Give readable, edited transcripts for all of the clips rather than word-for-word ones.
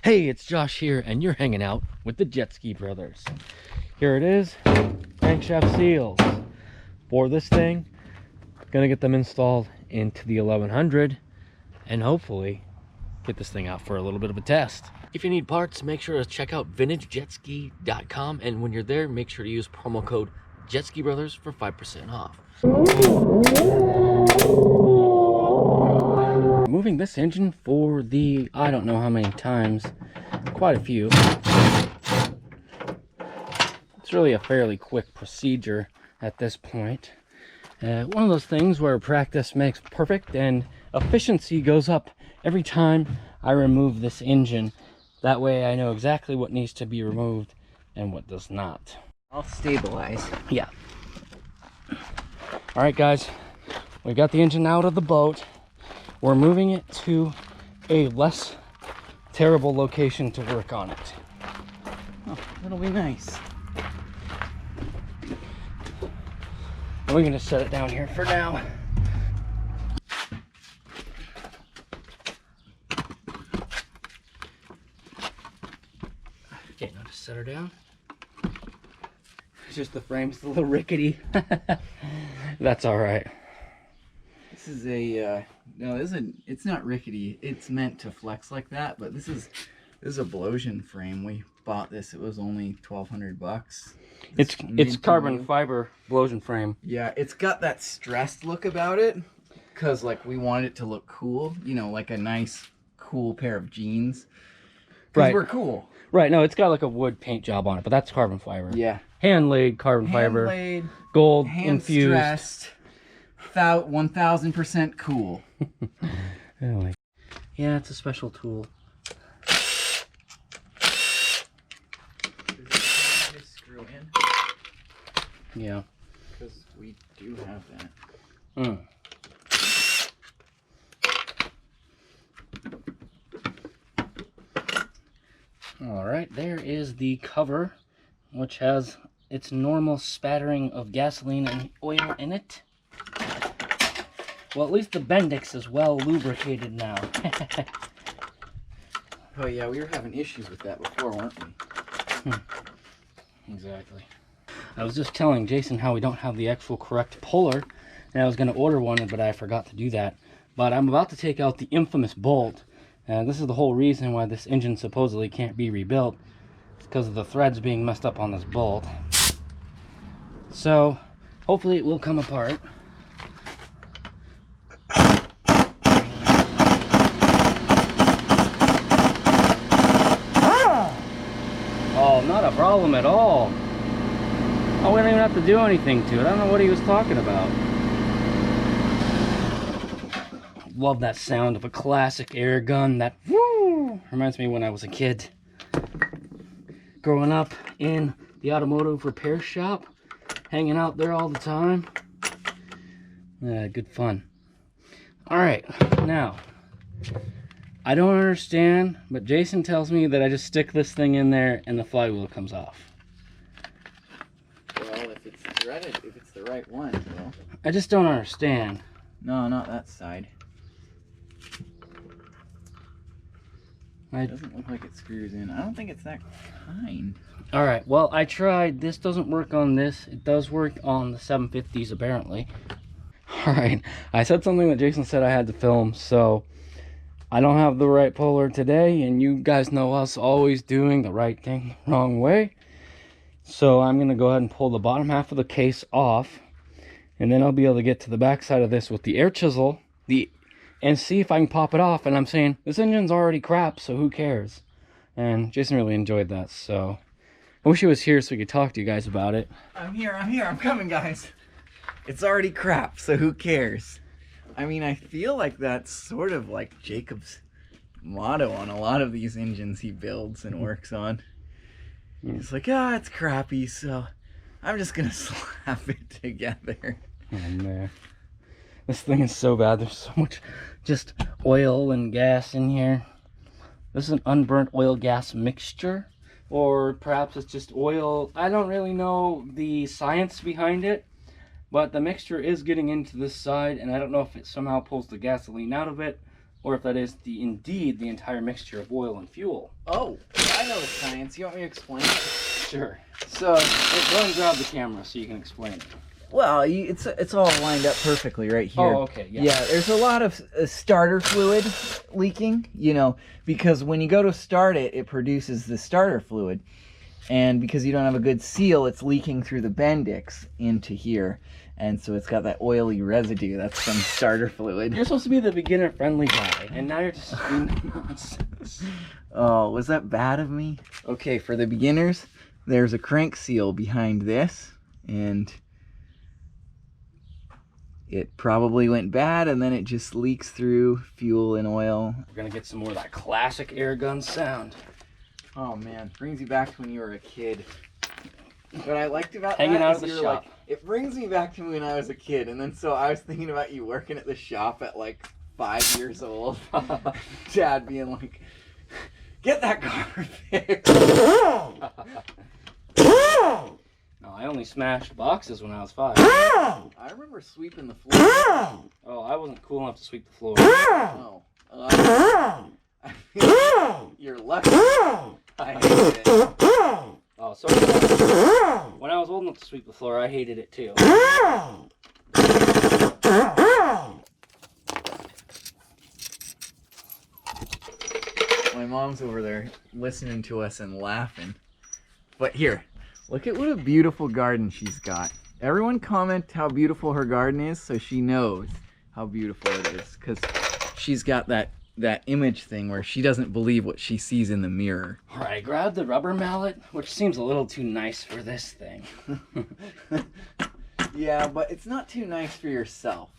Hey, it's Josh here, and you're hanging out with the Jetski Brothers. Here it is, crankshaft seals for this thing. Gonna get them installed into the 1100 and hopefully get this thing out for a little bit of a test. If you need parts, make sure to check out vintagejetski.com, and when you're there, make sure to use promo code JetSkibrothers for 5% off. Moving this engine for the, I don't know how many times, quite a few. It's really a fairly quick procedure at this point. One of those things where practice makes perfect and efficiency goes up every time I remove this engine. That way I know exactly what needs to be removed and what does not. I'll stabilize. Yeah. All right, guys, we got the engine out of the boat. We're moving it to a less terrible location to work on it. Oh, that'll be nice. And we're gonna set it down here for now. Okay, now just set her down. It's just the frame's a little rickety. That's all right. This is a no, it's not rickety. It's meant to flex like that, but this is a Blosian frame. We bought this. It was only $1,200. It's carbon fiber Blosian frame. Yeah, it's got that stressed look about it, cause like we wanted it to look cool. You know, like a nice, cool pair of jeans. Right. We're cool. Right. No, it's got like a wood paint job on it, but that's carbon fiber. Yeah. Hand laid carbon fiber. Hand-laid, Gold hand-stressed, infused. 1000% cool. Anyway. Yeah, it's a special tool. Just screw in. Yeah. Because we do have that. All right, there is the cover, which has its normal spattering of gasoline and oil in it. Well, at least the Bendix is well lubricated now. Oh yeah, we were having issues with that before, weren't we? Exactly. I was just telling Jason how we don't have the actual correct puller, and I was going to order one, but I forgot to do that. But I'm about to take out the infamous bolt, and this is the whole reason why this engine supposedly can't be rebuilt. It's because of the threads being messed up on this bolt. So, hopefully it will come apart. Oh, not a problem at all. Oh, we don't even have to do anything to it. I don't know what he was talking about. Love that sound of a classic air gun. That woo reminds me when I was a kid. Growing up in the automotive repair shop. Hanging out there all the time. Good fun. Alright, now. I don't understand, but Jason tells me that I just stick this thing in there and the flywheel comes off. Well, if it's threaded, if it's the right one, well. I just don't understand. No, not that side. It doesn't look like it screws in. I don't think it's that kind. Alright, well, I tried. This doesn't work on this. It does work on the 750s, apparently. Alright, I said something that Jason said I had to film, so I don't have the right puller today, and you guys know us always doing the right thing the wrong way. So I'm going to go ahead and pull the bottom half of the case off, and then I'll be able to get to the back side of this with the air chisel and see if I can pop it off. And I'm saying, this engine's already crap, so who cares? And Jason really enjoyed that, so I wish he was here so we could talk to you guys about it. I'm here, I'm coming, guys. It's already crap, so who cares? I mean, I feel like that's sort of like Jacob's motto on a lot of these engines he builds and works on. He's like, it's crappy, so I'm just gonna slap it together. Oh man, this thing is so bad. There's so much just oil and gas in here. This is an unburnt oil gas mixture, or perhaps it's just oil. I don't really know the science behind it. But the mixture is getting into this side, and I don't know if it somehow pulls the gasoline out of it. or if that is indeed the entire mixture of oil and fuel. Oh, I know the science. You want me to explain it? Sure. So, go ahead and grab the camera so you can explain it. Well, it's all lined up perfectly right here. Oh, okay, yeah. Yeah, there's a lot of starter fluid leaking, you know, because when you go to start it, it produces the starter fluid. And because you don't have a good seal, it's leaking through the Bendix into here. And so it's got that oily residue. That's from starter fluid. You're supposed to be the beginner-friendly guy, and now you're just being nonsense. Oh, was that bad of me? Okay, for the beginners, there's a crank seal behind this. And it probably went bad, and then it just leaks through fuel and oil. We're going to get some more of that classic air gun sound. Oh, man. Brings you back to when you were a kid. What I liked about hanging that out is at the you're shop. like, it brings me back to when I was a kid. And then so I was thinking about you working at the shop at like 5 years old. Dad being like, get that car fixed. No, I only smashed boxes when I was 5. I remember sweeping the floor. Oh, I wasn't cool enough to sweep the floor. Oh. I feel you're lucky. I hate it. Oh, sorry. When I was old enough to sweep the floor, I hated it too. My mom's over there listening to us and laughing. But here, look at what a beautiful garden she's got. Everyone comment how beautiful her garden is so she knows how beautiful it is. Because she's got that image thing where she doesn't believe what she sees in the mirror. Alright, I grabbed the rubber mallet, which seems a little too nice for this thing. Yeah, but it's not too nice for yourself.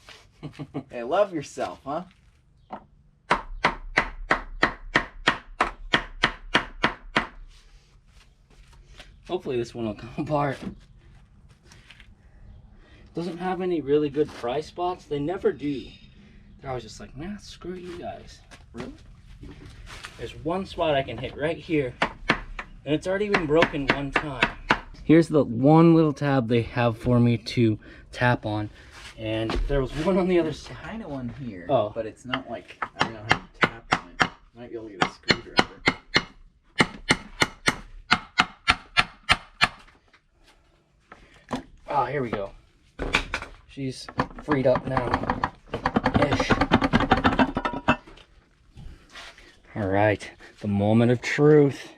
Hey, love yourself, huh? Hopefully this one will come apart. Doesn't have any really good pry spots. They never do. They're always just like, nah, screw you guys. Really? There's one spot I can hit right here, and it's already been broken one time. Here's the one little tab they have for me to tap on, and there was one on the other side. Kind of one here, Oh. but it's not like I don't know how to tap on it. Might be able to get a screwdriver. Ah, here we go. She's freed up now. Ish. All right, the moment of truth.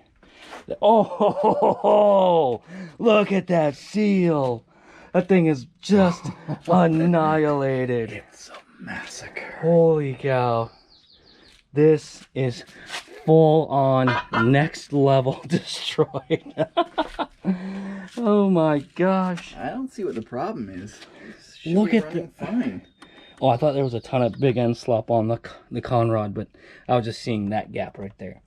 Oh, look at that seal. That thing is just annihilated. It's a massacre. Holy cow. This is full on next level destroyed. Oh my gosh. I don't see what the problem is. Look at the fine. Oh, I thought there was a ton of big end slop on the con rod, but I was just seeing that gap right there.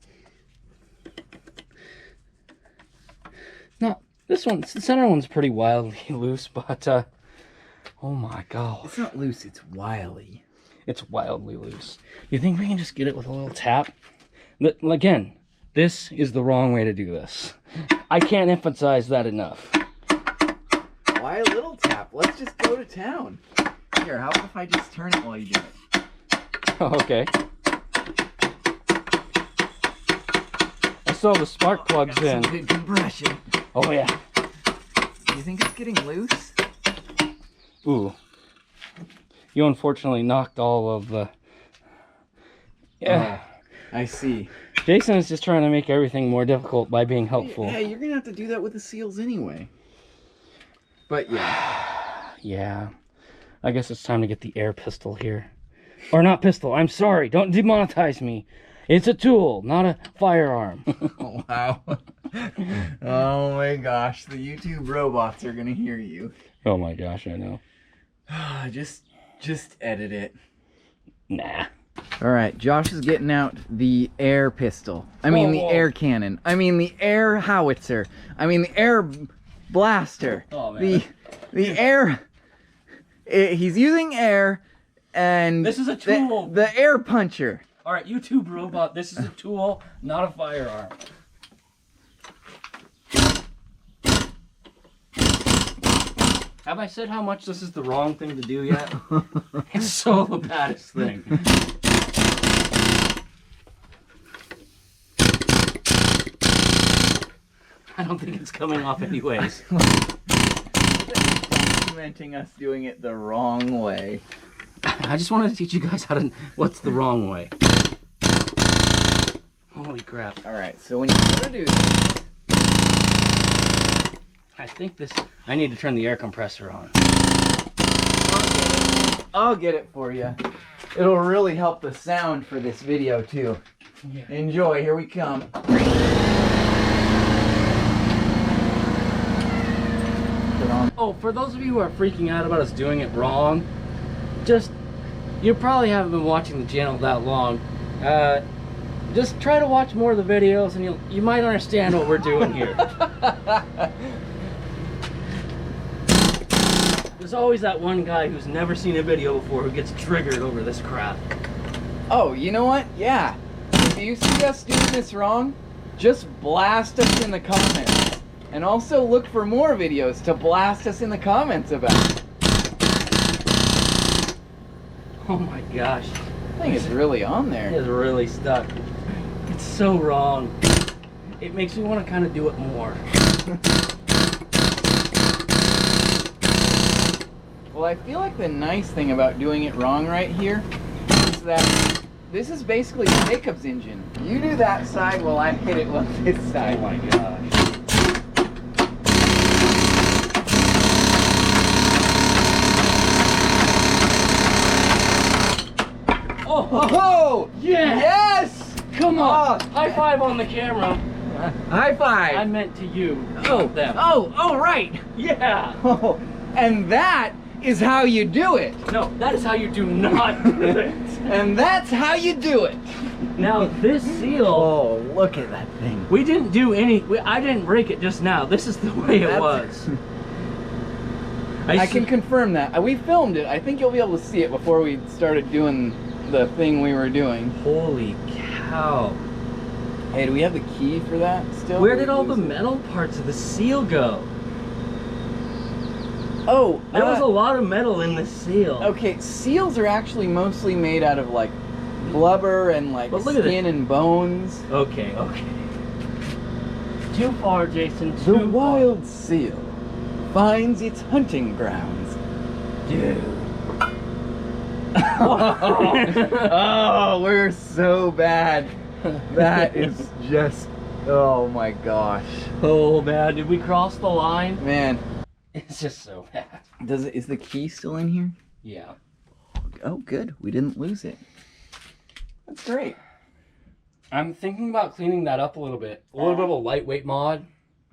Now, this one, the center one's pretty wildly loose, but oh my god. It's not loose, it's wily. It's wildly loose. You think we can just get it with a little tap? Again, this is the wrong way to do this. I can't emphasize that enough. Why a little tap? Let's just go to town. Here, how about if I just turn it while you do it? Okay. I saw the spark plugs in. Some good compression. Oh yeah. Do you think it's getting loose? Ooh. You unfortunately knocked all of the... Yeah. I see. Jason is just trying to make everything more difficult by being helpful. Yeah, you're gonna have to do that with the seals anyway. But yeah. Yeah. I guess it's time to get the air pistol here. Or not pistol, I'm sorry. Don't demonetize me. It's a tool, not a firearm. Oh, wow. Oh my gosh, the YouTube robots are gonna hear you. Oh my gosh, I know. Just edit it. Nah. All right, Josh is getting out the air pistol. I mean the air cannon. I mean the air howitzer. I mean the air blaster. Oh man. The air. He's using air, and This is a tool. The air puncher. All right, YouTube robot, this is a tool, not a firearm. Have I said how much this is the wrong thing to do yet? It's so the baddest thing. I don't think it's coming off anyways. Documenting us doing it the wrong way. I just wanted to teach you guys what's the wrong way. Holy crap. Alright, so when you go to do this, I think I need to turn the air compressor on. I'll get it for you. It'll really help the sound for this video too. Yeah. Enjoy, here we come. Oh, for those of you who are freaking out about us doing it wrong, you probably haven't been watching the channel that long. Just try to watch more of the videos and you might understand what we're doing here. There's always that one guy who's never seen a video before who gets triggered over this crap. Oh, you know what? Yeah. If you see us doing this wrong, just blast us in the comments. And also look for more videos to blast us in the comments about. Oh my gosh. I think it's really on there. It's really stuck. It's so wrong. It makes me want to kind of do it more. Well, I feel like the nice thing about doing it wrong right here is that this is basically Jacob's engine. You do that side while I hit it with this side. Oh my gosh. Oh! Yeah! Yes! Come on! Oh. High five on the camera. High five! I meant to you. Oh, them. oh, right! Yeah! Oh, and that is how you do it. No, that is how you do not do it. And that's how you do it. Now this seal. Oh, look at that thing. We didn't do I didn't break it just now. This is the way it was. I can confirm that. We filmed it. I think you'll be able to see it before we started doing the thing we were doing. Holy cow. Hey, do we have the key for that still? Where did all the metal parts of the seal go? Oh, there was a lot of metal in the seal. Okay, seals are actually mostly made out of like blubber and like skin and bones. Okay. Too far, Jason. The wild seal finds its hunting grounds. Dude. Oh, we're so bad. That is just, oh my gosh. Oh man, did we cross the line? Man. It's just so bad. Is the key still in here? Yeah. Oh, good. We didn't lose it. That's great. I'm thinking about cleaning that up a little bit. A little bit of a lightweight mod.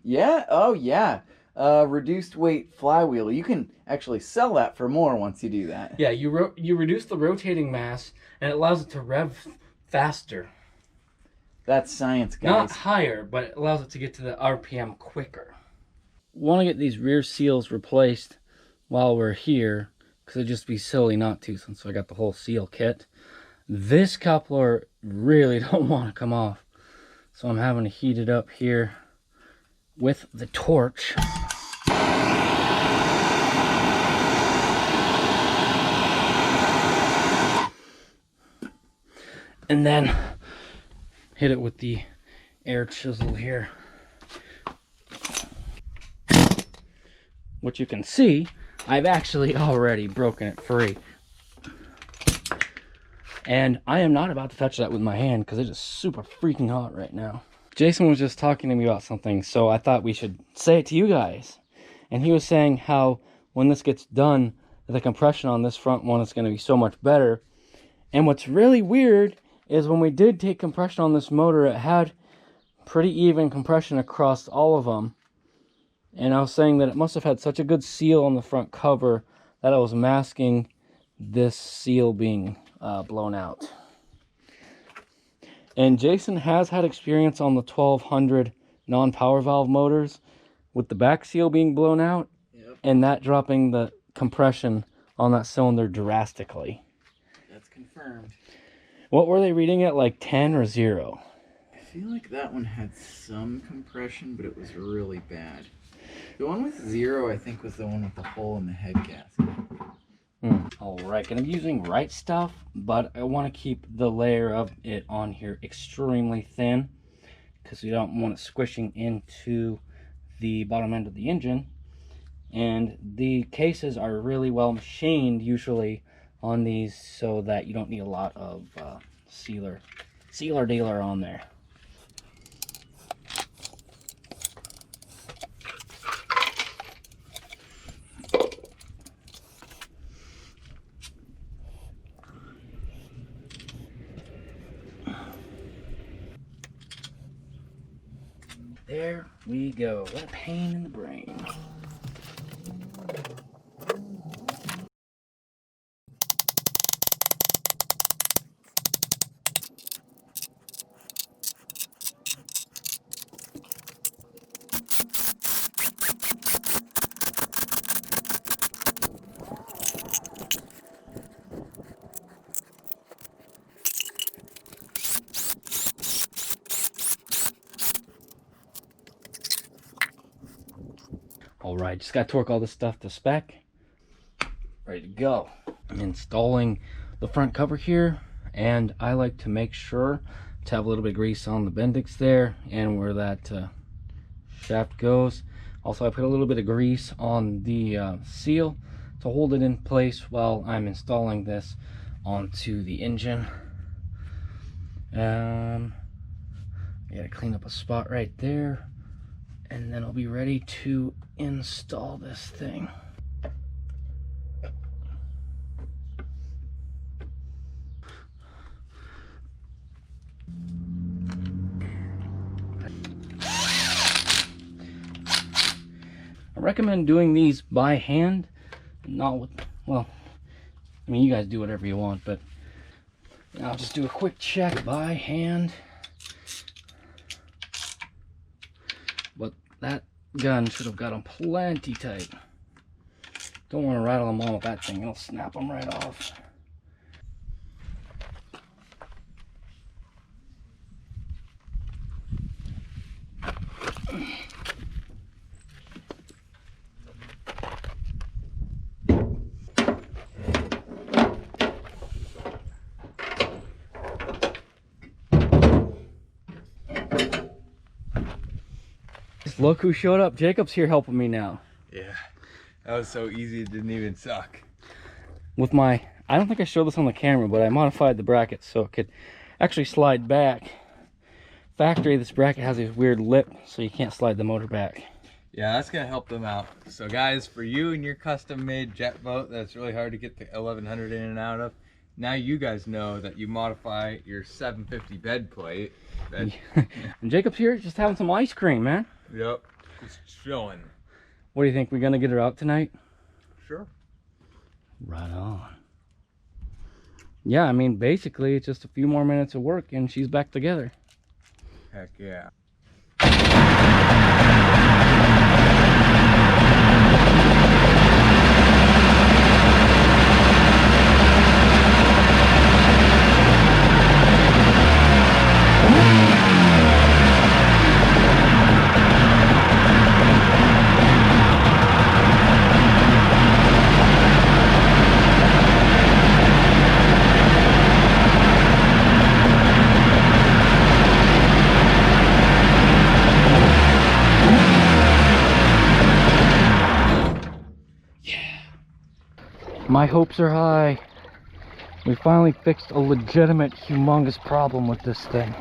Yeah? Oh, yeah. Reduced weight flywheel. You can actually sell that for more once you do that. Yeah, you reduce the rotating mass, and it allows it to rev faster. That's science, guys. Not higher, but it allows it to get to the RPM quicker. Want to get these rear seals replaced while we're here, because it'd just be silly not to, since I got the whole seal kit. This coupler really don't want to come off, so I'm having to heat it up here with the torch. And then hit it with the air chisel here. Which you can see, I've actually already broken it free. And I am not about to touch that with my hand because it is super freaking hot right now. Jason was just talking to me about something, so I thought we should say it to you guys. And he was saying how when this gets done, the compression on this front one is going to be so much better. And what's really weird is when we did take compression on this motor, it had pretty even compression across all of them. And I was saying that it must have had such a good seal on the front cover that I was masking this seal being blown out. And Jason has had experience on the 1200 non-power valve motors with the back seal being blown out, and that dropping the compression on that cylinder drastically. That's confirmed. What were they reading at, like 10 or 0? I feel like that one had some compression, but it was really bad. The one with 0, I think, was the one with the hole in the head gasket. Alright, gonna be using right stuff, but I want to keep the layer of it on here extremely thin because we don't want it squishing into the bottom end of the engine. And the cases are really well machined usually on these, so that you don't need a lot of sealer dealer on there. There we go. What a pain in the brain. Alright, just gotta torque all this stuff to spec. Ready to go. I'm installing the front cover here, and I like to make sure to have a little bit of grease on the Bendix there and where that shaft goes. Also, I put a little bit of grease on the seal to hold it in place while I'm installing this onto the engine. I gotta clean up a spot right there, and then I'll be ready to install this thing. I recommend doing these by hand, not with, well, I mean, you guys do whatever you want, but I'll just do a quick check by hand. But that gun should have got them plenty tight. Don't want to rattle them all with that thing, it'll snap them right off. Look who showed up. Jacob's here helping me now. Yeah, that was so easy it didn't even suck. With my, I don't think I showed this on the camera, but I modified the bracket so it could actually slide back. Factory, this bracket has a weird lip, so you can't slide the motor back. Yeah, that's gonna help them out. So guys, for you and your custom made jet boat that's really hard to get the 1100 in and out of, now you guys know that you modify your 750 bed plate. And Jacob's here just having some ice cream, man. Yep, just chilling. What do you think? We gonna get her out tonight? Sure. Right on. Yeah, I mean, basically it's just a few more minutes of work and she's back together. Heck yeah. My hopes are high. We finally fixed a legitimate, humongous problem with this thing.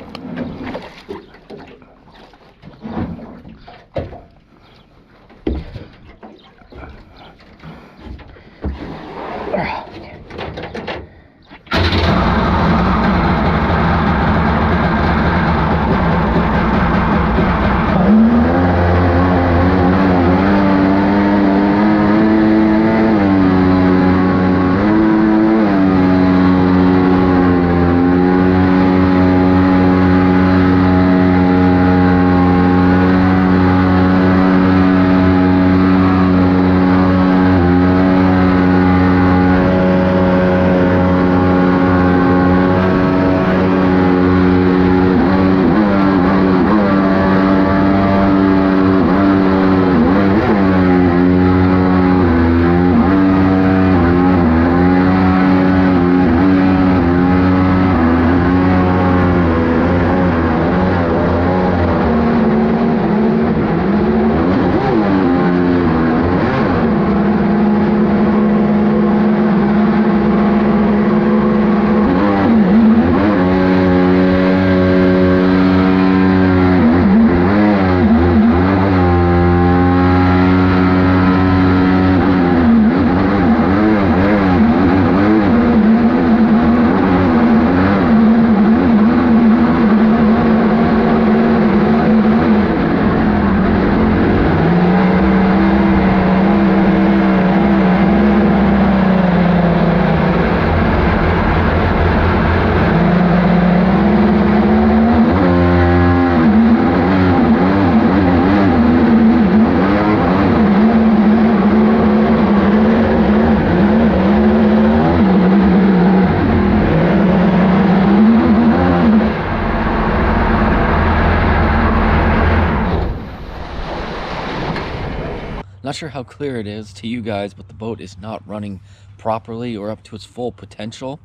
Not sure how clear it is to you guys, but the boat is not running properly or up to its full potential.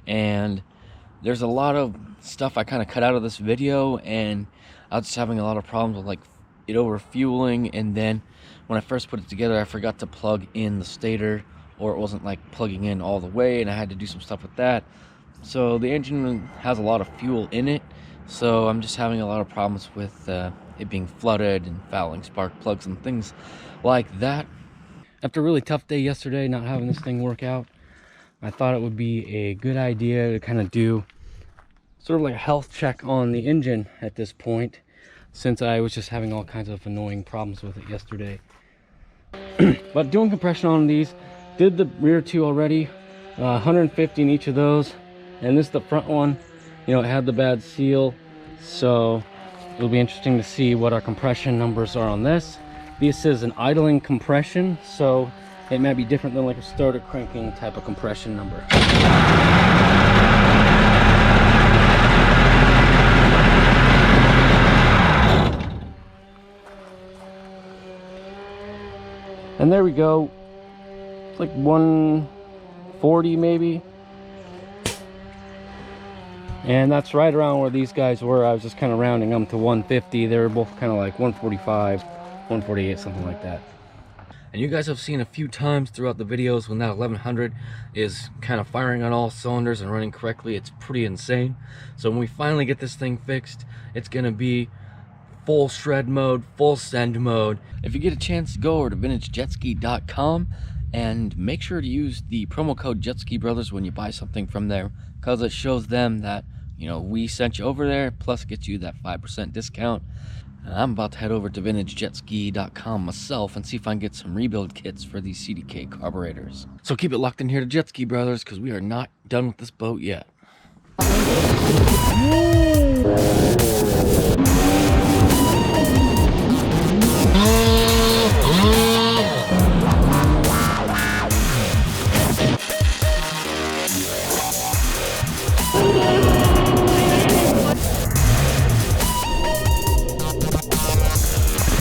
And there's a lot of stuff I kind of cut out of this video, and I was just having a lot of problems with like it over fueling. And then when I first put it together, I forgot to plug in the stator, or it wasn't like plugging in all the way, and I had to do some stuff with that. So the engine has a lot of fuel in it, so I'm just having a lot of problems with it being flooded and fouling spark plugs and things like that. After a really tough day yesterday, not having this thing work out, I thought it would be a good idea to kind of do sort of like a health check on the engine at this point, since I was just having all kinds of annoying problems with it yesterday. But doing compression on these, did the rear two already, 150 in each of those, and this is the front one. You know, it had the bad seal, so it'll be interesting to see what our compression numbers are on this. This is an idling compression, so it might be different than like a starter cranking type of compression number. And there we go. It's like 140 maybe. And that's right around where these guys were. I was just kind of rounding them to 150. They were both kind of like 145, 148, something like that. And you guys have seen a few times throughout the videos when that 1100 is kind of firing on all cylinders and running correctly. It's pretty insane. So when we finally get this thing fixed, it's gonna be full shred mode, full send mode. If you get a chance, go over to vintagejetski.com and make sure to use the promo code JetSkibrothers when you buy something from there, because it shows them that, you know, we sent you over there, plus gets you that 5% discount. I'm about to head over to vintagejetski.com myself and see if I can get some rebuild kits for these CDK carburetors. So keep it locked in here to Jetski Brothers, because we are not done with this boat yet.